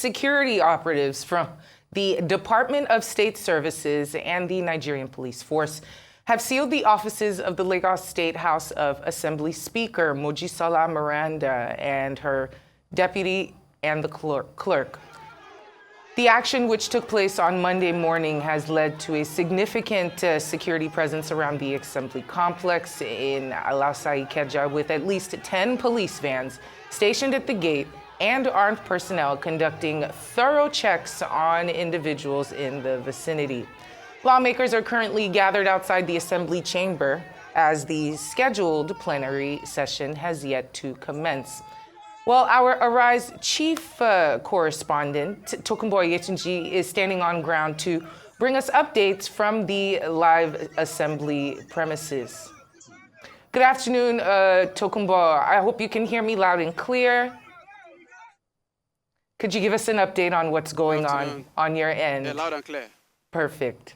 security operatives from the Department of State Services and the Nigerian Police Force have sealed the offices of the Lagos State House of Assembly Speaker Mojisola Meranda and her deputy and the clerk. The action, which took place on Monday morning, has led to a significant security presence around the Assembly complex in Alausa Ikeja, with at least 10 police vans stationed at the gate and armed personnel conducting thorough checks on individuals in the vicinity. Lawmakers are currently gathered outside the Assembly chamber as the scheduled plenary session has yet to commence. Well, our Arise chief correspondent, Tokunboy Yetunji, is standing on ground to bring us updates from the live Assembly premises. Good afternoon, Tokunboy. I hope you can hear me loud and clear. Could you give us an update on what's going on your end? Yeah, loud and clear. Perfect.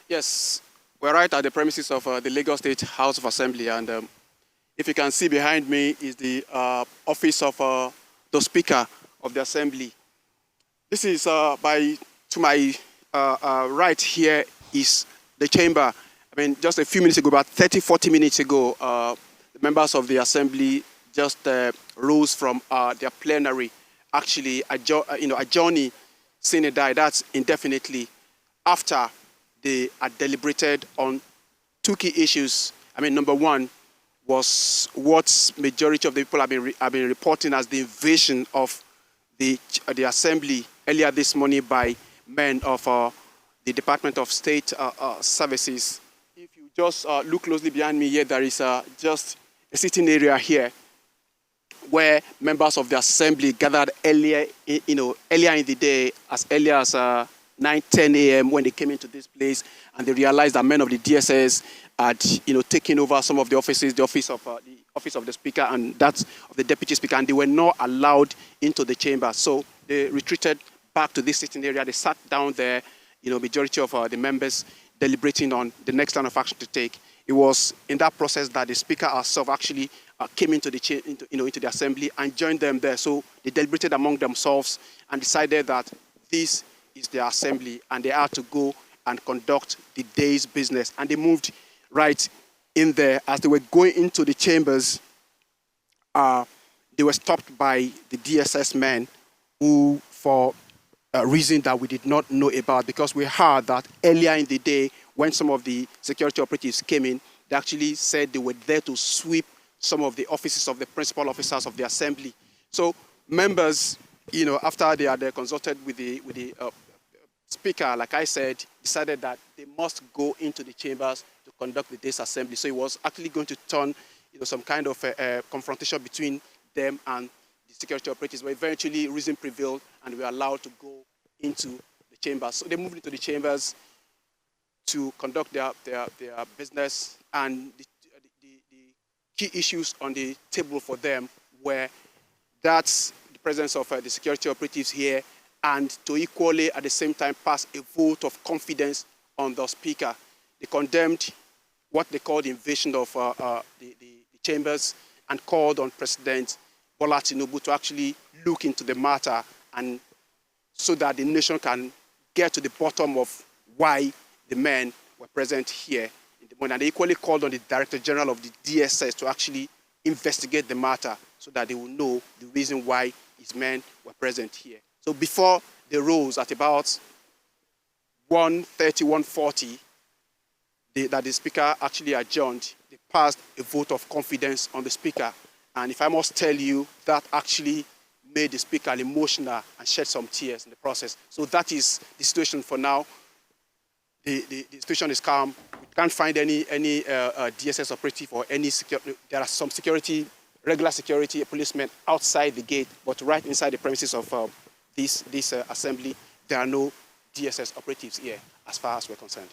Yes, we're right at the premises of the Lagos State House of Assembly, and if you can see behind me is the office of the Speaker of the Assembly. This is to my right here is the chamber. I mean, just a few minutes ago, about 30, 40 minutes ago, the members of the Assembly just rose from their plenary, actually adjourning sine die, that's indefinitely, after they had deliberated on two key issues. I mean, number one was what majority of the people have been reporting as the invasion of the Assembly earlier this morning by men of the Department of State Services. If you just look closely behind me here, there is just a sitting area here where members of the Assembly gathered earlier in the day, as early as 9, 10 a.m. when they came into this place, and they realized that men of the DSS had, taken over some of the offices, the office of the Speaker and that of the Deputy Speaker, and they were not allowed into the chamber. So they retreated back to this sitting area. They sat down there, majority of the members deliberating on the next line of action to take. It was in that process that the Speaker herself actually came into the Assembly and joined them there. So they deliberated among themselves and decided that this is their Assembly and they had to go and conduct the day's business. And they moved right in there. As they were going into the chambers, they were stopped by the DSS men who, for a reason that we did not know about, because we heard that earlier in the day when some of the security operatives came in, they actually said they were there to sweep some of the offices of the principal officers of the Assembly. So members, after they had consulted with the Speaker, like I said, decided that they must go into the chambers to conduct the day's assembly. So it was actually going to turn, some kind of confrontation between them and the security operatives. But eventually, reason prevailed, and we were allowed to go into the chambers. So they moved into the chambers to conduct their business, and the key issues on the table for them were that's the presence of the security operatives here, and to equally at the same time pass a vote of confidence on the Speaker. They condemned what they called the invasion of the chambers and called on President Bola Tinubu to actually look into the matter, and so that the nation can get to the bottom of why the men were present here in the morning. And they equally called on the Director General of the DSS to actually investigate the matter so that they will know the reason why his men were present here. So before they rose at about 1:30, 1:40, that the Speaker actually adjourned, they passed a vote of confidence on the Speaker. And if I must tell you, that actually made the Speaker emotional and shed some tears in the process. So that is the situation for now. The situation is calm. We can't find any DSS operative or any security. There are some security, regular security policemen outside the gate, but right inside the premises of this assembly, there are no DSS operatives here, as far as we're concerned.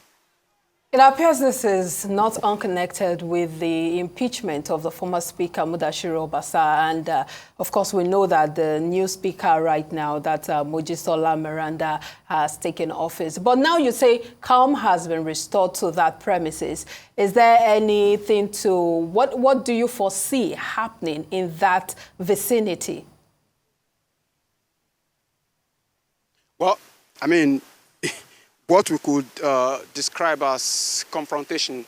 It appears this is not unconnected with the impeachment of the former Speaker, Mudashiru Obasa. And of course, we know that the new Speaker right now, that Mojisola Meranda, has taken office. But now you say calm has been restored to that premises. Is there anything what do you foresee happening in that vicinity? Well, I mean, what we could describe as confrontation,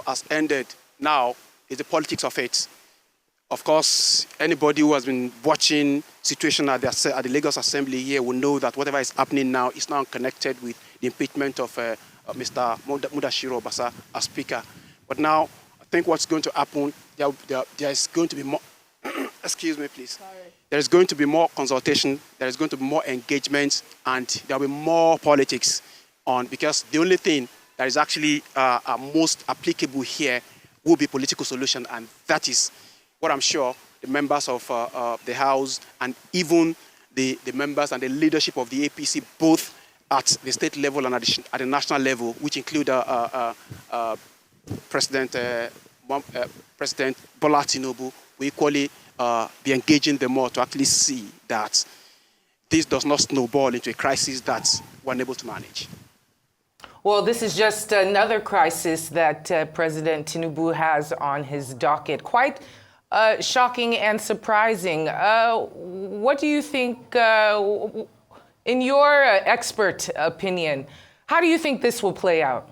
has ended now is the politics of it. Of course, anybody who has been watching situation at the Lagos Assembly here will know that whatever is happening now is now connected with the impeachment of Mr. Mudashiru Obasa as Speaker. But now, I think what's going to happen, there is going to be more, excuse me, please. Sorry. There is going to be more consultation, there is going to be more engagement, and there will be more politics because the only thing that is actually most applicable here will be political solution, and that is what I'm sure the members of the House and even the members and the leadership of the APC, both at the state level and at the national level, which include President Bola Tinubu, will equally be engaging them more to actually see that this does not snowball into a crisis that we're unable to manage. Well, this is just another crisis that President Tinubu has on his docket. Quite shocking and surprising. What do you think, in your expert opinion, how do you think this will play out?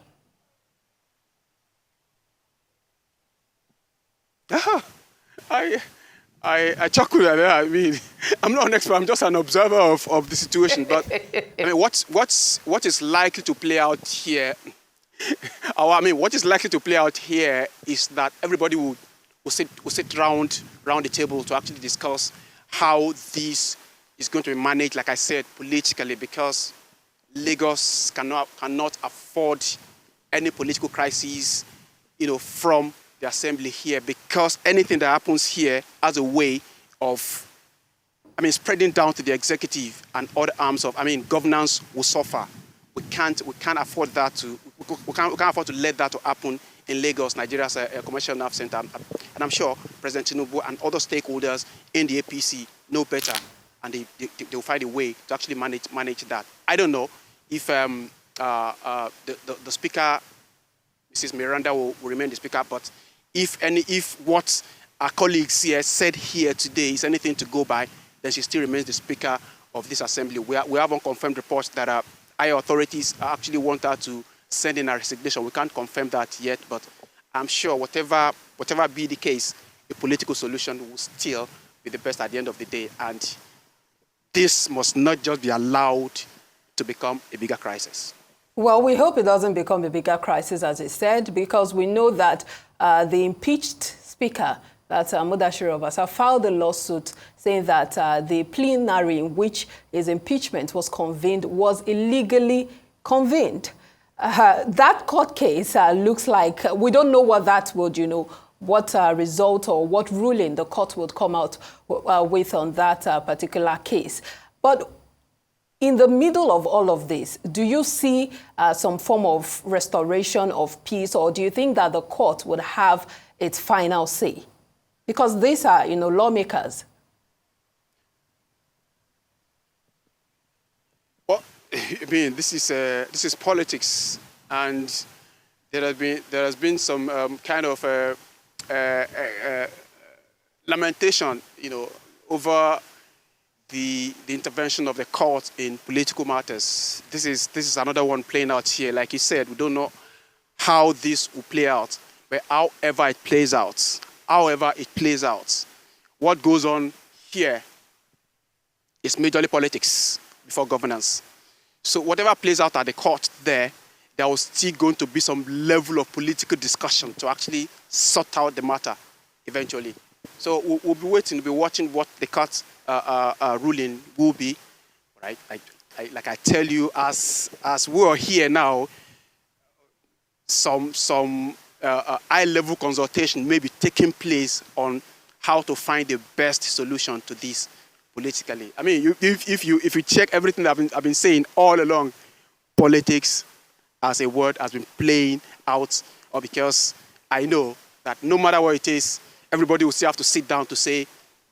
I chuckle at that. I mean, I'm not an expert. I'm just an observer of the situation. But I mean, what is likely to play out here? What is likely to play out here is that everybody will sit round the table to actually discuss how this is going to be managed. Like I said, politically, because Lagos cannot afford any political crises, from the assembly here, because anything that happens here has a way of, spreading down to the executive and other arms of, governance will suffer. We can't afford that we can't afford to let that to happen in Lagos, Nigeria's commercial nerve center. And I'm sure President Tinubu and other stakeholders in the APC know better, and they will find a way to actually manage that. I don't know if the Speaker, Mrs. Miranda, will remain the Speaker, but if what our colleagues here said here today is anything to go by, then she still remains the Speaker of this Assembly. We have unconfirmed reports that higher authorities actually want her to send in a resignation. We can't confirm that yet, but I'm sure whatever be the case, a political solution will still be the best at the end of the day. And this must not just be allowed to become a bigger crisis. Well, we hope it doesn't become a bigger crisis, as I said, because we know that the impeached Speaker, that Mudashiru Obasa, filed a lawsuit saying that the plenary in which his impeachment was convened was illegally convened. That court case looks like we don't know what that would, what result or what ruling the court would come out with on that particular case. But in the middle of all of this, do you see some form of restoration of peace, or do you think that the court would have its final say? Because these are, lawmakers. Well, this is politics, and there has been some kind of lamentation, over the intervention of the court in political matters. This is another one playing out here. Like you said, we don't know how this will play out, but however it plays out, what goes on here is majorly politics before governance. So whatever plays out at the court there was still going to be some level of political discussion to actually sort out the matter eventually. So we'll be waiting, we'll be watching what the court ruling will be, right? Like I tell you, as we are here now, some high-level consultation may be taking place on how to find the best solution to this politically. If you check everything that I've been saying all along, politics as a word has been playing out, or because I know that no matter what it is, everybody will still have to sit down to say,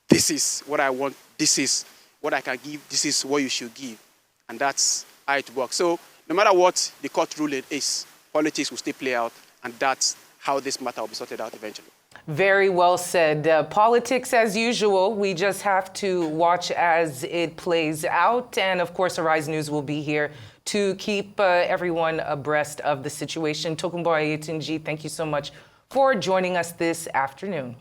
this is what I want, this is what I can give, this is what you should give. And that's how it works. So no matter what the court ruling is, politics will still play out, and that's how this matter will be sorted out eventually. Very well said. Politics as usual. We just have to watch as it plays out. And of course, Arise News will be here to keep everyone abreast of the situation. Tokunbo Ayetunji, thank you so much for joining us this afternoon.